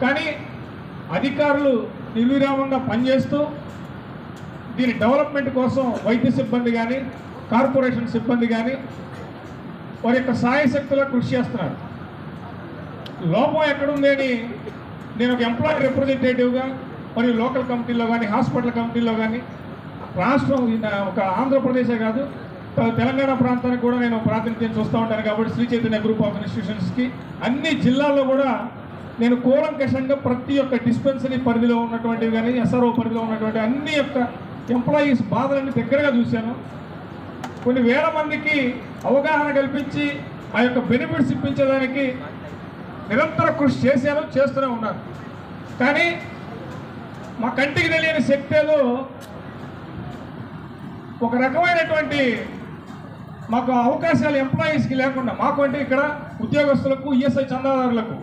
కానీ అధికారులు నిర్విరామంగా పనిచేస్తూ దీని డెవలప్మెంట్ కోసం వైద్య సిబ్బంది కానీ కార్పొరేషన్ సిబ్బంది కానీ వారి యొక్క సాయశక్తులా కృషి చేస్తున్నారు. లోపం ఎక్కడుంది అని నేను ఒక ఎంప్లాయీ రిప్రజెంటేటివ్గా మరియు లోకల్ కమిటీలో కానీ హాస్పిటల్ కమిటీలో కానీ రాష్ట్రం ఒక ఆంధ్రప్రదేశే కాదు తెలంగాణ ప్రాంతానికి కూడా నేను ప్రాతినిధ్యం చూస్తూ ఉంటాను కాబట్టి శ్రీ చైతన్య గ్రూప్ ఆఫ్ ఇన్స్టిట్యూషన్స్కి అన్ని జిల్లాల్లో కూడా నేను కూలంకషంగా ప్రతి ఒక్క డిస్పెన్సరీ పరిధిలో ఉన్నటువంటివి కానీ ఎస్ఆర్ఓ పరిధిలో ఉన్నటువంటి అన్ని యొక్క ఎంప్లాయీస్ బాధలన్నీ దగ్గరగా చూశాను. కొన్ని వేల మందికి అవగాహన కల్పించి ఆ యొక్క బెనిఫిట్స్ ఇప్పించడానికి నిరంతర కృషి చేస్తూనే ఉన్నారు. కానీ మా కంటికి తెలియని శక్తి ఏదో ఒక రకమైనటువంటి మాకు అవకాశాలు ఎంప్లాయీస్కి లేకుండా మాకు అంటే ఇక్కడ ఉద్యోగస్తులకు ఈఎస్ఐ చందాదారులకు